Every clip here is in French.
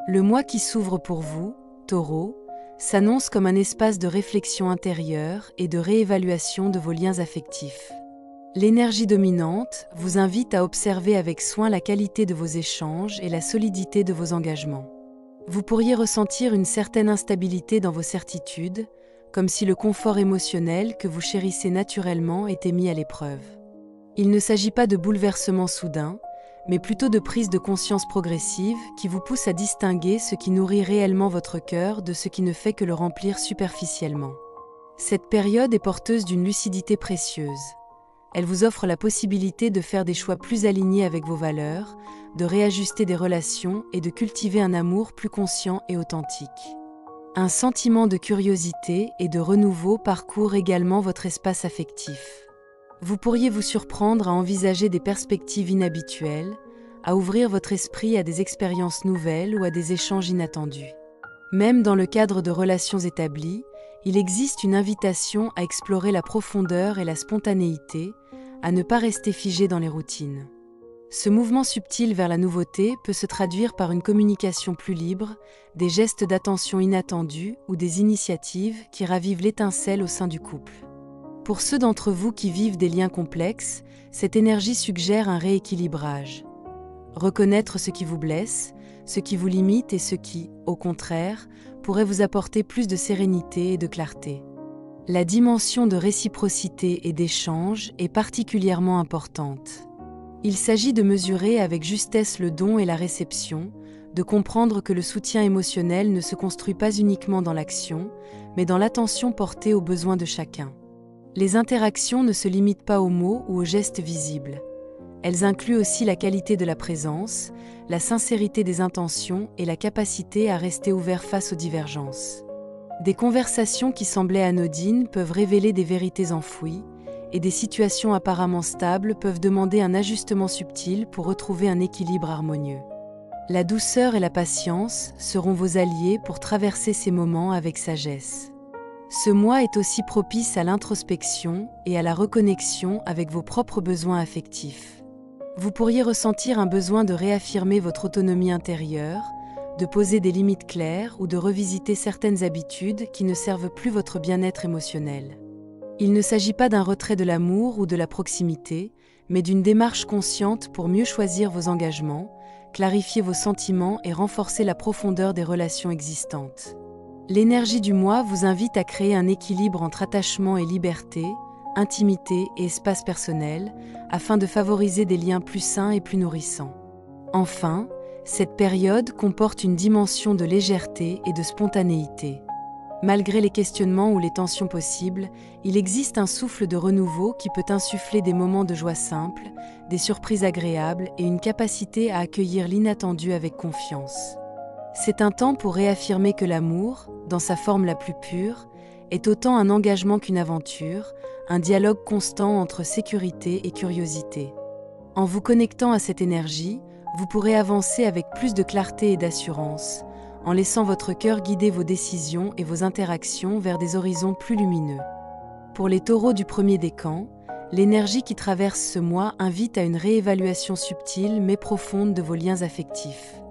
Le mois qui s'ouvre pour vous, Taureau, s'annonce comme un espace de réflexion intérieure et de réévaluation de vos liens affectifs. L'énergie dominante vous invite à observer avec soin la qualité de vos échanges et la solidité de vos engagements. Vous pourriez ressentir une certaine instabilité dans vos certitudes, comme si le confort émotionnel que vous chérissez naturellement était mis à l'épreuve. Il ne s'agit pas de bouleversements soudains, mais plutôt de prise de conscience progressive qui vous pousse à distinguer ce qui nourrit réellement votre cœur de ce qui ne fait que le remplir superficiellement. Cette période est porteuse d'une lucidité précieuse. Elle vous offre la possibilité de faire des choix plus alignés avec vos valeurs, de réajuster des relations et de cultiver un amour plus conscient et authentique. Un sentiment de curiosité et de renouveau parcourt également votre espace affectif. Vous pourriez vous surprendre à envisager des perspectives inhabituelles, à ouvrir votre esprit à des expériences nouvelles ou à des échanges inattendus. Même dans le cadre de relations établies, il existe une invitation à explorer la profondeur et la spontanéité, à ne pas rester figé dans les routines. Ce mouvement subtil vers la nouveauté peut se traduire par une communication plus libre, des gestes d'attention inattendus ou des initiatives qui ravivent l'étincelle au sein du couple. Pour ceux d'entre vous qui vivent des liens complexes, cette énergie suggère un rééquilibrage. Reconnaître ce qui vous blesse, ce qui vous limite et ce qui, au contraire, pourrait vous apporter plus de sérénité et de clarté. La dimension de réciprocité et d'échange est particulièrement importante. Il s'agit de mesurer avec justesse le don et la réception, de comprendre que le soutien émotionnel ne se construit pas uniquement dans l'action, mais dans l'attention portée aux besoins de chacun. Les interactions ne se limitent pas aux mots ou aux gestes visibles. Elles incluent aussi la qualité de la présence, la sincérité des intentions et la capacité à rester ouvert face aux divergences. Des conversations qui semblaient anodines peuvent révéler des vérités enfouies, et des situations apparemment stables peuvent demander un ajustement subtil pour retrouver un équilibre harmonieux. La douceur et la patience seront vos alliés pour traverser ces moments avec sagesse. Ce mois est aussi propice à l'introspection et à la reconnexion avec vos propres besoins affectifs. Vous pourriez ressentir un besoin de réaffirmer votre autonomie intérieure, de poser des limites claires ou de revisiter certaines habitudes qui ne servent plus votre bien-être émotionnel. Il ne s'agit pas d'un retrait de l'amour ou de la proximité, mais d'une démarche consciente pour mieux choisir vos engagements, clarifier vos sentiments et renforcer la profondeur des relations existantes. L'énergie du mois vous invite à créer un équilibre entre attachement et liberté, intimité et espace personnel, afin de favoriser des liens plus sains et plus nourrissants. Enfin, cette période comporte une dimension de légèreté et de spontanéité. Malgré les questionnements ou les tensions possibles, il existe un souffle de renouveau qui peut insuffler des moments de joie simple, des surprises agréables et une capacité à accueillir l'inattendu avec confiance. C'est un temps pour réaffirmer que l'amour, dans sa forme la plus pure, est autant un engagement qu'une aventure, un dialogue constant entre sécurité et curiosité. En vous connectant à cette énergie, vous pourrez avancer avec plus de clarté et d'assurance, en laissant votre cœur guider vos décisions et vos interactions vers des horizons plus lumineux. Pour les taureaux du premier décan, l'énergie qui traverse ce mois invite à une réévaluation subtile mais profonde de vos liens affectifs.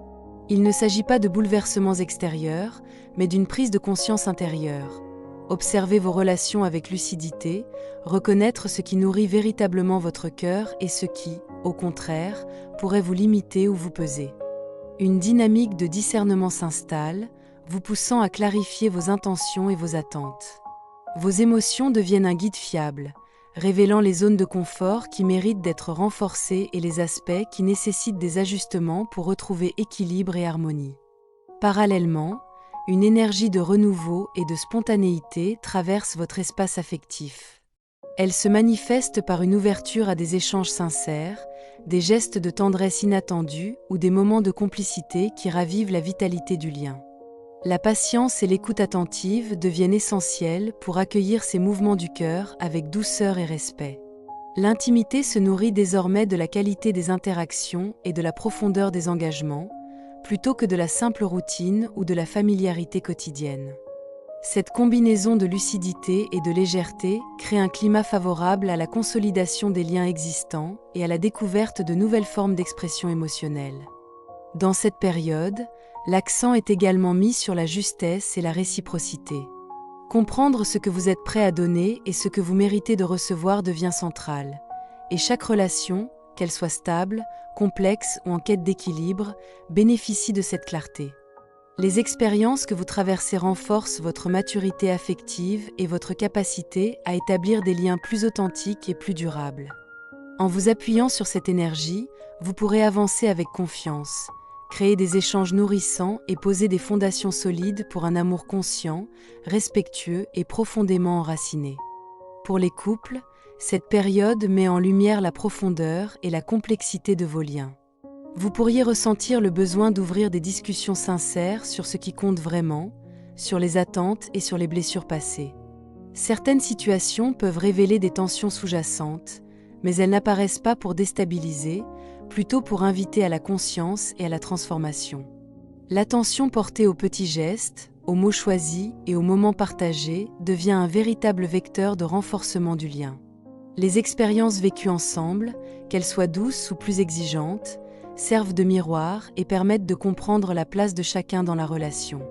Il ne s'agit pas de bouleversements extérieurs, mais d'une prise de conscience intérieure. Observez vos relations avec lucidité, reconnaître ce qui nourrit véritablement votre cœur et ce qui, au contraire, pourrait vous limiter ou vous peser. Une dynamique de discernement s'installe, vous poussant à clarifier vos intentions et vos attentes. Vos émotions deviennent un guide fiable, révélant les zones de confort qui méritent d'être renforcées et les aspects qui nécessitent des ajustements pour retrouver équilibre et harmonie. Parallèlement, une énergie de renouveau et de spontanéité traverse votre espace affectif. Elle se manifeste par une ouverture à des échanges sincères, des gestes de tendresse inattendus ou des moments de complicité qui ravivent la vitalité du lien. La patience et l'écoute attentive deviennent essentielles pour accueillir ces mouvements du cœur avec douceur et respect. L'intimité se nourrit désormais de la qualité des interactions et de la profondeur des engagements, plutôt que de la simple routine ou de la familiarité quotidienne. Cette combinaison de lucidité et de légèreté crée un climat favorable à la consolidation des liens existants et à la découverte de nouvelles formes d'expression émotionnelle. Dans cette période, L'accent est également mis sur la justesse et la réciprocité. Comprendre ce que vous êtes prêt à donner et ce que vous méritez de recevoir devient central. Et chaque relation, qu'elle soit stable, complexe ou en quête d'équilibre, bénéficie de cette clarté. Les expériences que vous traversez renforcent votre maturité affective et votre capacité à établir des liens plus authentiques et plus durables. En vous appuyant sur cette énergie, vous pourrez avancer avec confiance, créer des échanges nourrissants et poser des fondations solides pour un amour conscient, respectueux et profondément enraciné. Pour les couples, cette période met en lumière la profondeur et la complexité de vos liens. Vous pourriez ressentir le besoin d'ouvrir des discussions sincères sur ce qui compte vraiment, sur les attentes et sur les blessures passées. Certaines situations peuvent révéler des tensions sous-jacentes, mais elles n'apparaissent pas pour déstabiliser, plutôt pour inviter à la conscience et à la transformation. L'attention portée aux petits gestes, aux mots choisis et aux moments partagés devient un véritable vecteur de renforcement du lien. Les expériences vécues ensemble, qu'elles soient douces ou plus exigeantes, servent de miroir et permettent de comprendre la place de chacun dans la relation.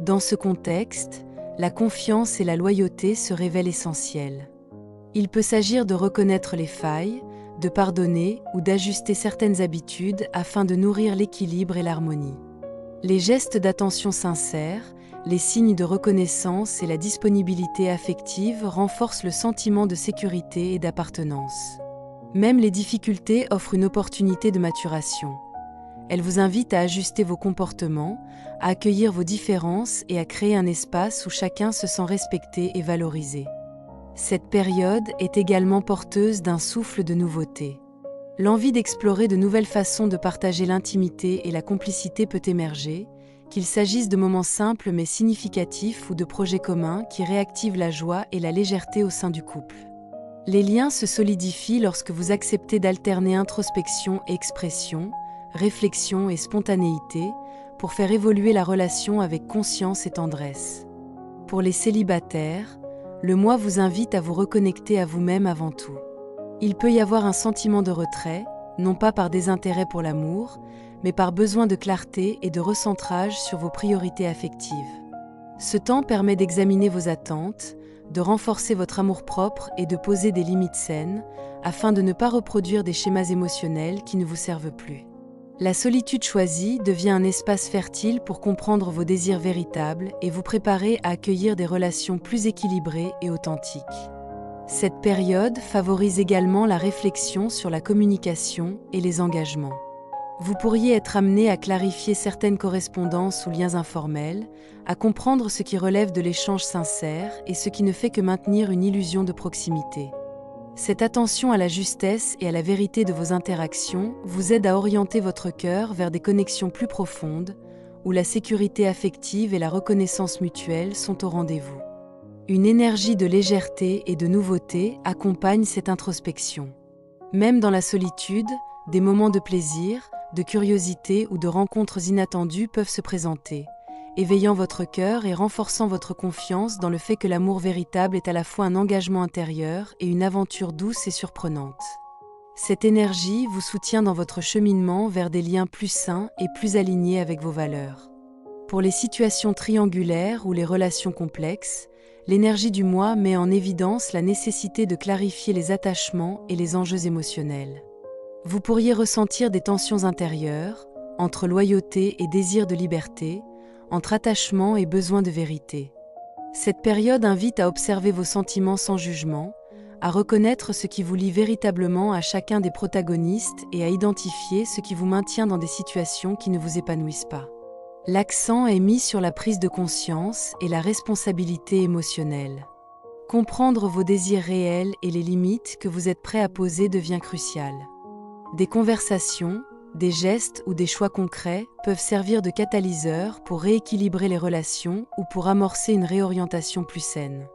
Dans ce contexte, la confiance et la loyauté se révèlent essentielles. Il peut s'agir de reconnaître les failles, de pardonner ou d'ajuster certaines habitudes afin de nourrir l'équilibre et l'harmonie. Les gestes d'attention sincères, les signes de reconnaissance et la disponibilité affective renforcent le sentiment de sécurité et d'appartenance. Même les difficultés offrent une opportunité de maturation. Elles vous invitent à ajuster vos comportements, à accueillir vos différences et à créer un espace où chacun se sent respecté et valorisé. Cette période est également porteuse d'un souffle de nouveauté. L'envie d'explorer de nouvelles façons de partager l'intimité et la complicité peut émerger, qu'il s'agisse de moments simples mais significatifs ou de projets communs qui réactivent la joie et la légèreté au sein du couple. Les liens se solidifient lorsque vous acceptez d'alterner introspection et expression, réflexion et spontanéité, pour faire évoluer la relation avec conscience et tendresse. Pour les célibataires, le mois vous invite à vous reconnecter à vous-même avant tout. Il peut y avoir un sentiment de retrait, non pas par désintérêt pour l'amour, mais par besoin de clarté et de recentrage sur vos priorités affectives. Ce temps permet d'examiner vos attentes, de renforcer votre amour-propre et de poser des limites saines, afin de ne pas reproduire des schémas émotionnels qui ne vous servent plus. La solitude choisie devient un espace fertile pour comprendre vos désirs véritables et vous préparer à accueillir des relations plus équilibrées et authentiques. Cette période favorise également la réflexion sur la communication et les engagements. Vous pourriez être amené à clarifier certaines correspondances ou liens informels, à comprendre ce qui relève de l'échange sincère et ce qui ne fait que maintenir une illusion de proximité. Cette attention à la justesse et à la vérité de vos interactions vous aide à orienter votre cœur vers des connexions plus profondes, où la sécurité affective et la reconnaissance mutuelle sont au rendez-vous. Une énergie de légèreté et de nouveauté accompagne cette introspection. Même dans la solitude, des moments de plaisir, de curiosité ou de rencontres inattendues peuvent se présenter, éveillant votre cœur et renforçant votre confiance dans le fait que l'amour véritable est à la fois un engagement intérieur et une aventure douce et surprenante. Cette énergie vous soutient dans votre cheminement vers des liens plus sains et plus alignés avec vos valeurs. Pour les situations triangulaires ou les relations complexes, l'énergie du mois met en évidence la nécessité de clarifier les attachements et les enjeux émotionnels. Vous pourriez ressentir des tensions intérieures, entre loyauté et désir de liberté, entre attachement et besoin de vérité. Cette période invite à observer vos sentiments sans jugement, à reconnaître ce qui vous lie véritablement à chacun des protagonistes et à identifier ce qui vous maintient dans des situations qui ne vous épanouissent pas. L'accent est mis sur la prise de conscience et la responsabilité émotionnelle. Comprendre vos désirs réels et les limites que vous êtes prêt à poser devient crucial. Des conversations, des gestes ou des choix concrets peuvent servir de catalyseur pour rééquilibrer les relations ou pour amorcer une réorientation plus saine.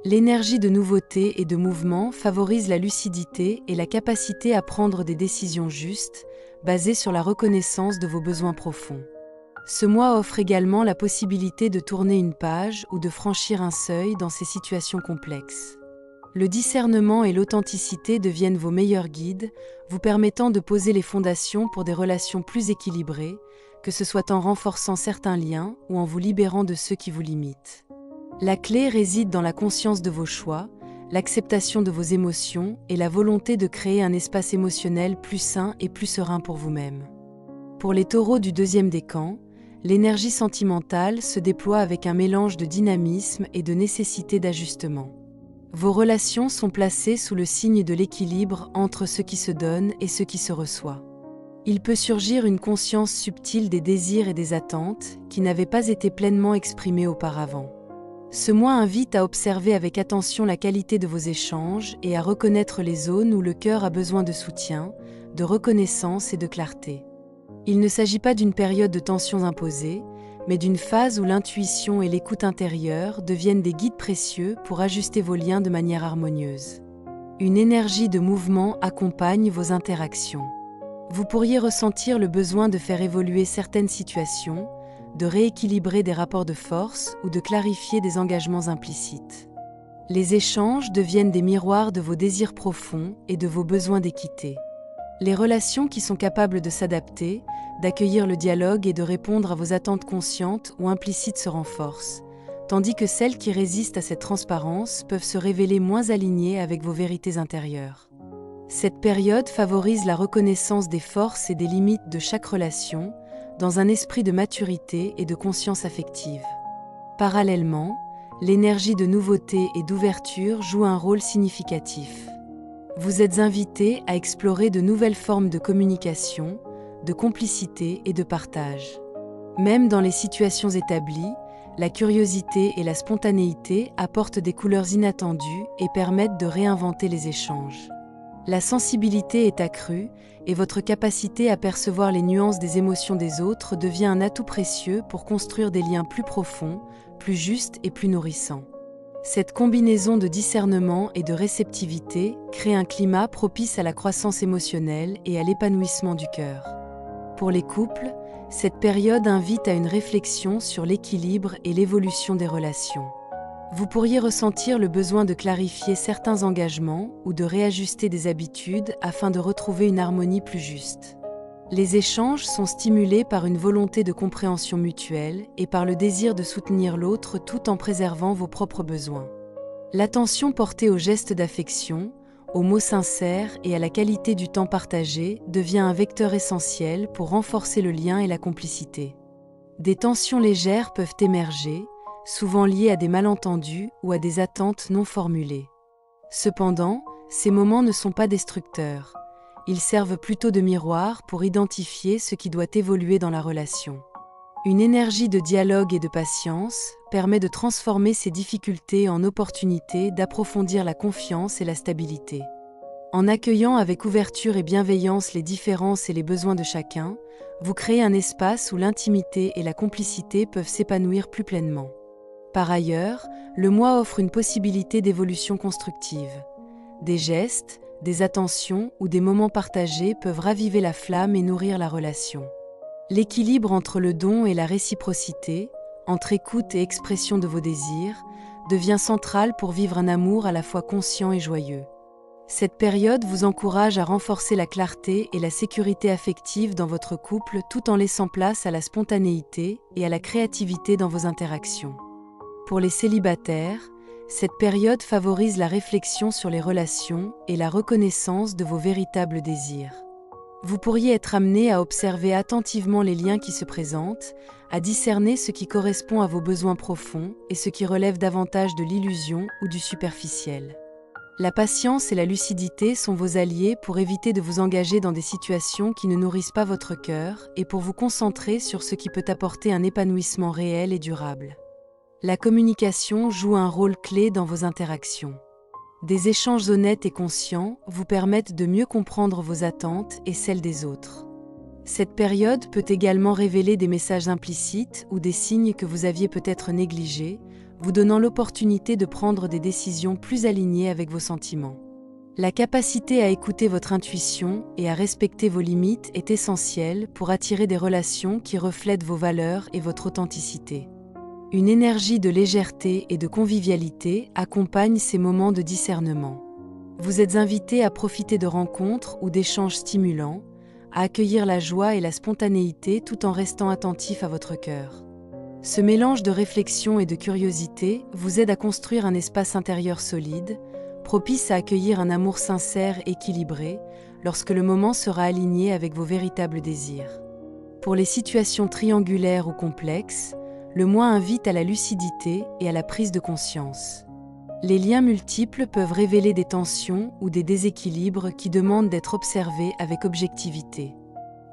L'énergie de nouveauté et de mouvement favorise la lucidité et la capacité à prendre des décisions justes, basées sur la reconnaissance de vos besoins profonds. Ce mois offre également la possibilité de tourner une page ou de franchir un seuil dans ces situations complexes. Le discernement et l'authenticité deviennent vos meilleurs guides, vous permettant de poser les fondations pour des relations plus équilibrées, que ce soit en renforçant certains liens ou en vous libérant de ceux qui vous limitent. La clé réside dans la conscience de vos choix, l'acceptation de vos émotions et la volonté de créer un espace émotionnel plus sain et plus serein pour vous-même. Pour les taureaux du deuxième décan, l'énergie sentimentale se déploie avec un mélange de dynamisme et de nécessité d'ajustement. Vos relations sont placées sous le signe de l'équilibre entre ce qui se donne et ce qui se reçoit. Il peut surgir une conscience subtile des désirs et des attentes qui n'avaient pas été pleinement exprimés auparavant. Ce mois invite à observer avec attention la qualité de vos échanges et à reconnaître les zones où le cœur a besoin de soutien, de reconnaissance et de clarté. Il ne s'agit pas d'une période de tensions imposées, mais d'une phase où l'intuition et l'écoute intérieure deviennent des guides précieux pour ajuster vos liens de manière harmonieuse. Une énergie de mouvement accompagne vos interactions. Vous pourriez ressentir le besoin de faire évoluer certaines situations, de rééquilibrer des rapports de force ou de clarifier des engagements implicites. Les échanges deviennent des miroirs de vos désirs profonds et de vos besoins d'équité. Les relations qui sont capables de s'adapter, d'accueillir le dialogue et de répondre à vos attentes conscientes ou implicites se renforcent, tandis que celles qui résistent à cette transparence peuvent se révéler moins alignées avec vos vérités intérieures. Cette période favorise la reconnaissance des forces et des limites de chaque relation, dans un esprit de maturité et de conscience affective. Parallèlement, l'énergie de nouveauté et d'ouverture joue un rôle significatif. Vous êtes invité à explorer de nouvelles formes de communication, de complicité et de partage. Même dans les situations établies, la curiosité et la spontanéité apportent des couleurs inattendues et permettent de réinventer les échanges. La sensibilité est accrue et votre capacité à percevoir les nuances des émotions des autres devient un atout précieux pour construire des liens plus profonds, plus justes et plus nourrissants. Cette combinaison de discernement et de réceptivité crée un climat propice à la croissance émotionnelle et à l'épanouissement du cœur. Pour les couples, cette période invite à une réflexion sur l'équilibre et l'évolution des relations. Vous pourriez ressentir le besoin de clarifier certains engagements ou de réajuster des habitudes afin de retrouver une harmonie plus juste. Les échanges sont stimulés par une volonté de compréhension mutuelle et par le désir de soutenir l'autre tout en préservant vos propres besoins. L'attention portée aux gestes d'affection, aux mots sincères et à la qualité du temps partagé devient un vecteur essentiel pour renforcer le lien et la complicité. Des tensions légères peuvent émerger, souvent liées à des malentendus ou à des attentes non formulées. Cependant, ces moments ne sont pas destructeurs. Ils servent plutôt de miroir pour identifier ce qui doit évoluer dans la relation. Une énergie de dialogue et de patience permet de transformer ces difficultés en opportunités d'approfondir la confiance et la stabilité. En accueillant avec ouverture et bienveillance les différences et les besoins de chacun, vous créez un espace où l'intimité et la complicité peuvent s'épanouir plus pleinement. Par ailleurs, le mois offre une possibilité d'évolution constructive. Des gestes, des attentions ou des moments partagés peuvent raviver la flamme et nourrir la relation. L'équilibre entre le don et la réciprocité, entre écoute et expression de vos désirs, devient central pour vivre un amour à la fois conscient et joyeux. Cette période vous encourage à renforcer la clarté et la sécurité affective dans votre couple tout en laissant place à la spontanéité et à la créativité dans vos interactions. Pour les célibataires, cette période favorise la réflexion sur les relations et la reconnaissance de vos véritables désirs. Vous pourriez être amené à observer attentivement les liens qui se présentent, à discerner ce qui correspond à vos besoins profonds et ce qui relève davantage de l'illusion ou du superficiel. La patience et la lucidité sont vos alliés pour éviter de vous engager dans des situations qui ne nourrissent pas votre cœur et pour vous concentrer sur ce qui peut apporter un épanouissement réel et durable. La communication joue un rôle clé dans vos interactions. Des échanges honnêtes et conscients vous permettent de mieux comprendre vos attentes et celles des autres. Cette période peut également révéler des messages implicites ou des signes que vous aviez peut-être négligés, vous donnant l'opportunité de prendre des décisions plus alignées avec vos sentiments. La capacité à écouter votre intuition et à respecter vos limites est essentielle pour attirer des relations qui reflètent vos valeurs et votre authenticité. Une énergie de légèreté et de convivialité accompagne ces moments de discernement. Vous êtes invité à profiter de rencontres ou d'échanges stimulants, à accueillir la joie et la spontanéité tout en restant attentif à votre cœur. Ce mélange de réflexion et de curiosité vous aide à construire un espace intérieur solide, propice à accueillir un amour sincère et équilibré, lorsque le moment sera aligné avec vos véritables désirs. Pour les situations triangulaires ou complexes, le mois invite à la lucidité et à la prise de conscience. Les liens multiples peuvent révéler des tensions ou des déséquilibres qui demandent d'être observés avec objectivité.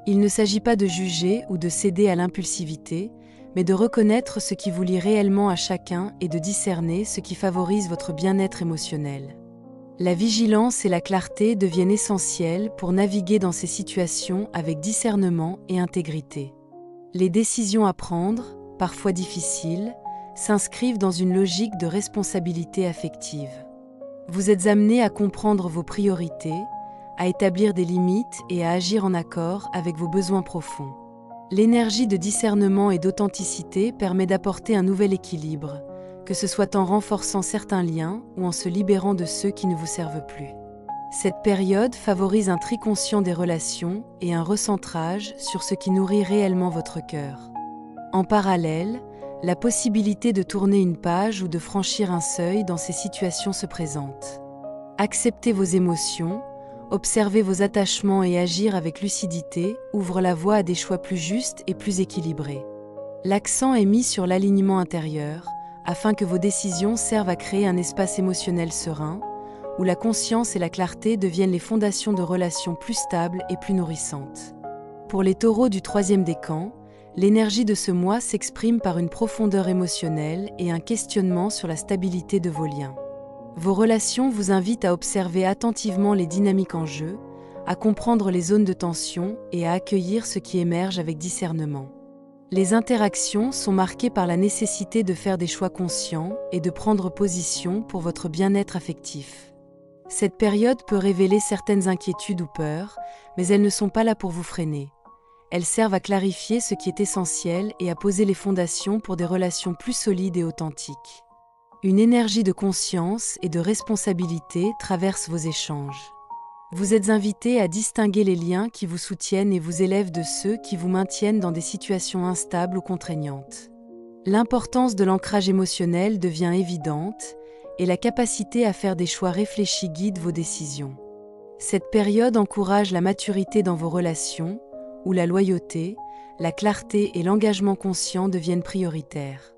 Il ne s'agit pas de juger ou de céder à l'impulsivité, mais de reconnaître ce qui vous lie réellement à chacun et de discerner ce qui favorise votre bien-être émotionnel. La vigilance et la clarté deviennent essentielles pour naviguer dans ces situations avec discernement et intégrité. Les décisions à prendre, parfois difficiles, s'inscrivent dans une logique de responsabilité affective. Vous êtes amené à comprendre vos priorités, à établir des limites et à agir en accord avec vos besoins profonds. L'énergie de discernement et d'authenticité permet d'apporter un nouvel équilibre, que ce soit en renforçant certains liens ou en se libérant de ceux qui ne vous servent plus. Cette période favorise un tri conscient des relations et un recentrage sur ce qui nourrit réellement votre cœur. En parallèle, la possibilité de tourner une page ou de franchir un seuil dans ces situations se présente. Accepter vos émotions, observer vos attachements et agir avec lucidité ouvre la voie à des choix plus justes et plus équilibrés. L'accent est mis sur l'alignement intérieur, afin que vos décisions servent à créer un espace émotionnel serein, où la conscience et la clarté deviennent les fondations de relations plus stables et plus nourrissantes. Pour les taureaux du troisième décan, l'énergie de ce mois s'exprime par une profondeur émotionnelle et un questionnement sur la stabilité de vos liens. Vos relations vous invitent à observer attentivement les dynamiques en jeu, à comprendre les zones de tension et à accueillir ce qui émerge avec discernement. Les interactions sont marquées par la nécessité de faire des choix conscients et de prendre position pour votre bien-être affectif. Cette période peut révéler certaines inquiétudes ou peurs, mais elles ne sont pas là pour vous freiner. Elles servent à clarifier ce qui est essentiel et à poser les fondations pour des relations plus solides et authentiques. Une énergie de conscience et de responsabilité traverse vos échanges. Vous êtes invité à distinguer les liens qui vous soutiennent et vous élèvent de ceux qui vous maintiennent dans des situations instables ou contraignantes. L'importance de l'ancrage émotionnel devient évidente et la capacité à faire des choix réfléchis guide vos décisions. Cette période encourage la maturité dans vos relations, où la loyauté, la clarté et l'engagement conscient deviennent prioritaires.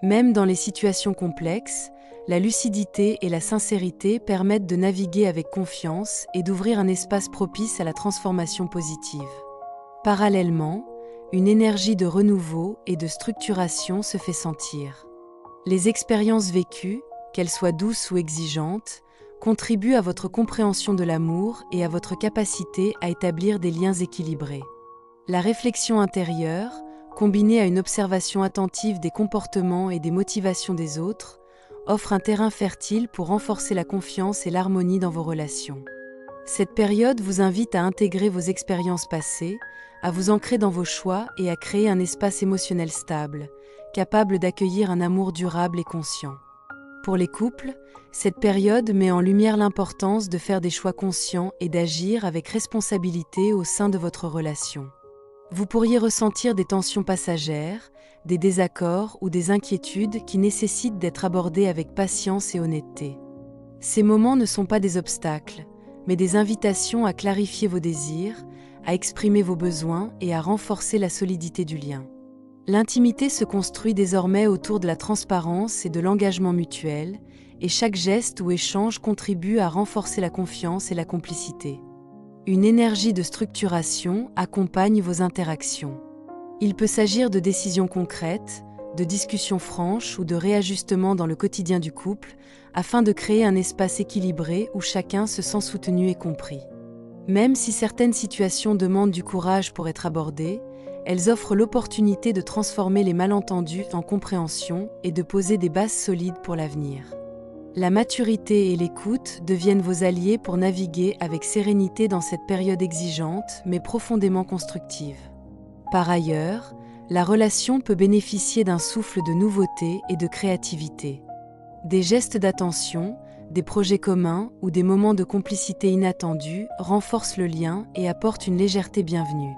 Même dans les situations complexes, la lucidité et la sincérité permettent de naviguer avec confiance et d'ouvrir un espace propice à la transformation positive. Parallèlement, une énergie de renouveau et de structuration se fait sentir. Les expériences vécues, qu'elles soient douces ou exigeantes, contribuent à votre compréhension de l'amour et à votre capacité à établir des liens équilibrés. La réflexion intérieure, combinée à une observation attentive des comportements et des motivations des autres, offre un terrain fertile pour renforcer la confiance et l'harmonie dans vos relations. Cette période vous invite à intégrer vos expériences passées, à vous ancrer dans vos choix et à créer un espace émotionnel stable, capable d'accueillir un amour durable et conscient. Pour les couples, cette période met en lumière l'importance de faire des choix conscients et d'agir avec responsabilité au sein de votre relation. Vous pourriez ressentir des tensions passagères, des désaccords ou des inquiétudes qui nécessitent d'être abordées avec patience et honnêteté. Ces moments ne sont pas des obstacles, mais des invitations à clarifier vos désirs, à exprimer vos besoins et à renforcer la solidité du lien. L'intimité se construit désormais autour de la transparence et de l'engagement mutuel, et chaque geste ou échange contribue à renforcer la confiance et la complicité. Une énergie de structuration accompagne vos interactions. Il peut s'agir de décisions concrètes, de discussions franches ou de réajustements dans le quotidien du couple, afin de créer un espace équilibré où chacun se sent soutenu et compris. Même si certaines situations demandent du courage pour être abordées, elles offrent l'opportunité de transformer les malentendus en compréhension et de poser des bases solides pour l'avenir. La maturité et l'écoute deviennent vos alliés pour naviguer avec sérénité dans cette période exigeante mais profondément constructive. Par ailleurs, la relation peut bénéficier d'un souffle de nouveauté et de créativité. Des gestes d'attention, des projets communs ou des moments de complicité inattendus renforcent le lien et apportent une légèreté bienvenue.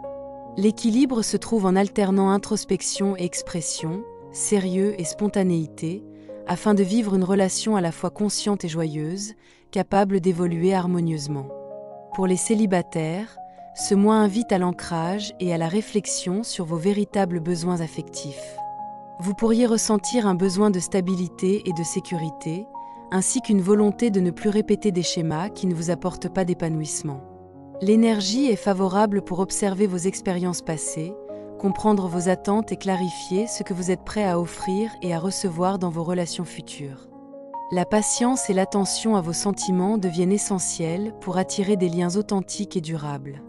L'équilibre se trouve en alternant introspection et expression, sérieux et spontanéité, afin de vivre une relation à la fois consciente et joyeuse, capable d'évoluer harmonieusement. Pour les célibataires, ce mois invite à l'ancrage et à la réflexion sur vos véritables besoins affectifs. Vous pourriez ressentir un besoin de stabilité et de sécurité, ainsi qu'une volonté de ne plus répéter des schémas qui ne vous apportent pas d'épanouissement. L'énergie est favorable pour observer vos expériences passées, comprendre vos attentes et clarifier ce que vous êtes prêt à offrir et à recevoir dans vos relations futures. La patience et l'attention à vos sentiments deviennent essentielles pour attirer des liens authentiques et durables.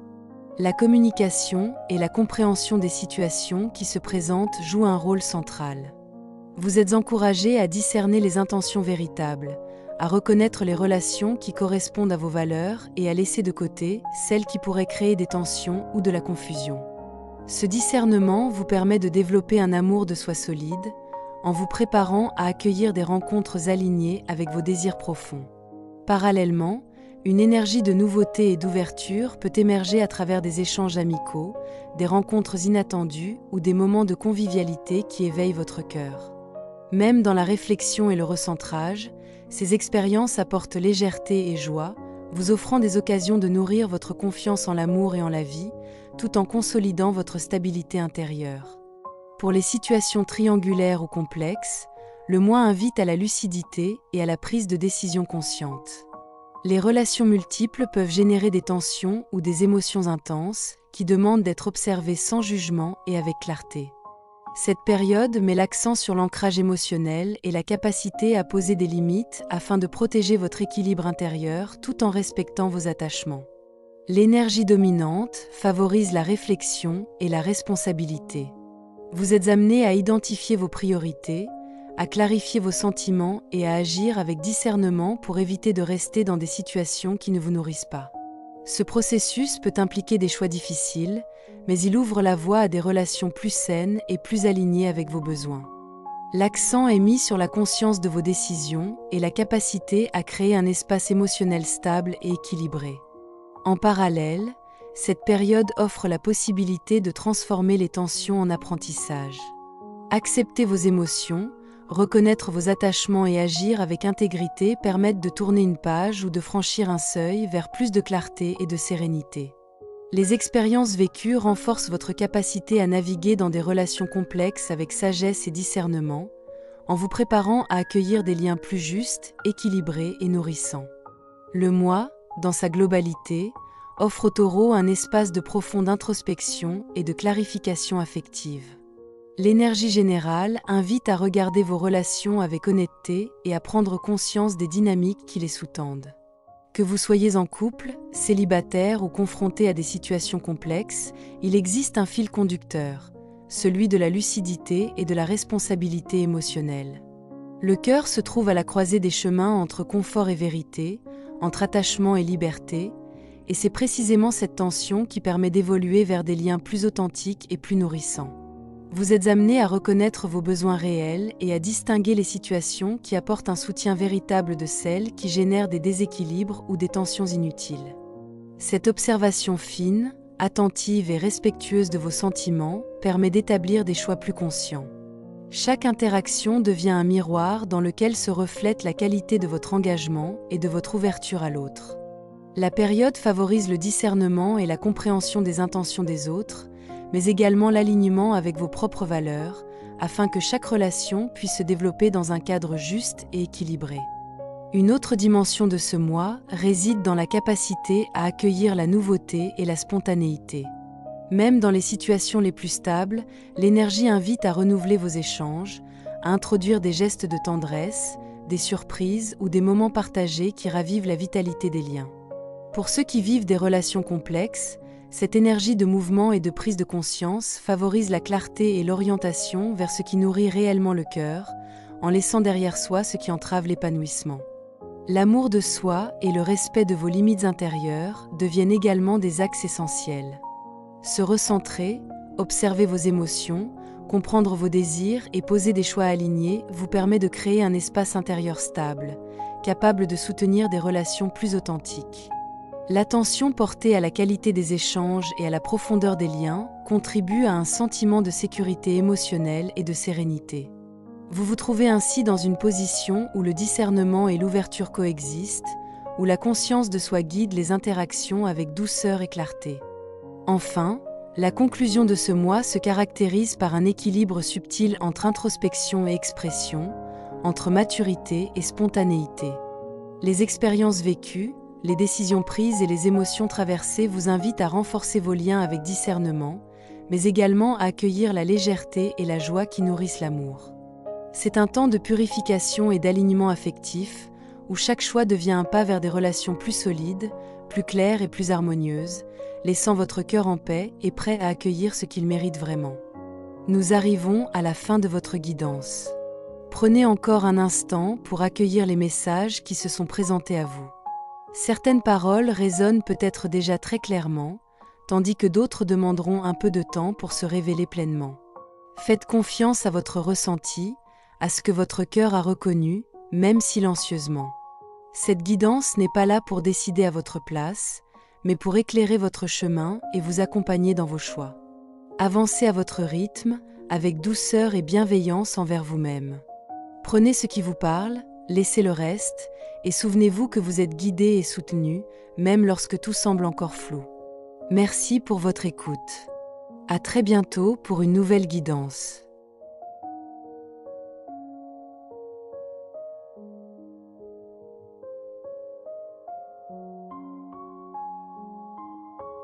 La communication et la compréhension des situations qui se présentent jouent un rôle central. Vous êtes encouragé à discerner les intentions véritables, à reconnaître les relations qui correspondent à vos valeurs et à laisser de côté celles qui pourraient créer des tensions ou de la confusion. Ce discernement vous permet de développer un amour de soi solide, en vous préparant à accueillir des rencontres alignées avec vos désirs profonds. Parallèlement, une énergie de nouveauté et d'ouverture peut émerger à travers des échanges amicaux, des rencontres inattendues ou des moments de convivialité qui éveillent votre cœur. Même dans la réflexion et le recentrage, ces expériences apportent légèreté et joie, vous offrant des occasions de nourrir votre confiance en l'amour et en la vie, tout en consolidant votre stabilité intérieure. Pour les situations triangulaires ou complexes, le mois invite à la lucidité et à la prise de décisions conscientes. Les relations multiples peuvent générer des tensions ou des émotions intenses qui demandent d'être observées sans jugement et avec clarté. Cette période met l'accent sur l'ancrage émotionnel et la capacité à poser des limites afin de protéger votre équilibre intérieur tout en respectant vos attachements. L'énergie dominante favorise la réflexion et la responsabilité. Vous êtes amené à identifier vos priorités, à clarifier vos sentiments et à agir avec discernement pour éviter de rester dans des situations qui ne vous nourrissent pas. Ce processus peut impliquer des choix difficiles, mais il ouvre la voie à des relations plus saines et plus alignées avec vos besoins. L'accent est mis sur la conscience de vos décisions et la capacité à créer un espace émotionnel stable et équilibré. En parallèle, cette période offre la possibilité de transformer les tensions en apprentissage. Accepter vos émotions, reconnaître vos attachements et agir avec intégrité permettent de tourner une page ou de franchir un seuil vers plus de clarté et de sérénité. Les expériences vécues renforcent votre capacité à naviguer dans des relations complexes avec sagesse et discernement, en vous préparant à accueillir des liens plus justes, équilibrés et nourrissants. Le mois, dans sa globalité, offre au Taureau un espace de profonde introspection et de clarification affective. L'énergie générale invite à regarder vos relations avec honnêteté et à prendre conscience des dynamiques qui les sous-tendent. Que vous soyez en couple, célibataire ou confronté à des situations complexes, il existe un fil conducteur, celui de la lucidité et de la responsabilité émotionnelle. Le cœur se trouve à la croisée des chemins entre confort et vérité, entre attachement et liberté, et c'est précisément cette tension qui permet d'évoluer vers des liens plus authentiques et plus nourrissants. Vous êtes amené à reconnaître vos besoins réels et à distinguer les situations qui apportent un soutien véritable de celles qui génèrent des déséquilibres ou des tensions inutiles. Cette observation fine, attentive et respectueuse de vos sentiments permet d'établir des choix plus conscients. Chaque interaction devient un miroir dans lequel se reflète la qualité de votre engagement et de votre ouverture à l'autre. La période favorise le discernement et la compréhension des intentions des autres, mais également l'alignement avec vos propres valeurs, afin que chaque relation puisse se développer dans un cadre juste et équilibré. Une autre dimension de ce mois réside dans la capacité à accueillir la nouveauté et la spontanéité. Même dans les situations les plus stables, l'énergie invite à renouveler vos échanges, à introduire des gestes de tendresse, des surprises ou des moments partagés qui ravivent la vitalité des liens. Pour ceux qui vivent des relations complexes, cette énergie de mouvement et de prise de conscience favorise la clarté et l'orientation vers ce qui nourrit réellement le cœur, en laissant derrière soi ce qui entrave l'épanouissement. L'amour de soi et le respect de vos limites intérieures deviennent également des axes essentiels. Se recentrer, observer vos émotions, comprendre vos désirs et poser des choix alignés vous permet de créer un espace intérieur stable, capables de soutenir des relations plus authentiques. L'attention portée à la qualité des échanges et à la profondeur des liens contribue à un sentiment de sécurité émotionnelle et de sérénité. Vous vous trouvez ainsi dans une position où le discernement et l'ouverture coexistent, où la conscience de soi guide les interactions avec douceur et clarté. Enfin, la conclusion de ce mois se caractérise par un équilibre subtil entre introspection et expression, entre maturité et spontanéité. Les expériences vécues, les décisions prises et les émotions traversées vous invitent à renforcer vos liens avec discernement, mais également à accueillir la légèreté et la joie qui nourrissent l'amour. C'est un temps de purification et d'alignement affectif, où chaque choix devient un pas vers des relations plus solides, plus claires et plus harmonieuses, laissant votre cœur en paix et prêt à accueillir ce qu'il mérite vraiment. Nous arrivons à la fin de votre guidance. Prenez encore un instant pour accueillir les messages qui se sont présentés à vous. Certaines paroles résonnent peut-être déjà très clairement, tandis que d'autres demanderont un peu de temps pour se révéler pleinement. Faites confiance à votre ressenti, à ce que votre cœur a reconnu, même silencieusement. Cette guidance n'est pas là pour décider à votre place, mais pour éclairer votre chemin et vous accompagner dans vos choix. Avancez à votre rythme, avec douceur et bienveillance envers vous-même. Prenez ce qui vous parle, laissez le reste, et souvenez-vous que vous êtes guidé et soutenu, même lorsque tout semble encore flou. Merci pour votre écoute. À très bientôt pour une nouvelle guidance.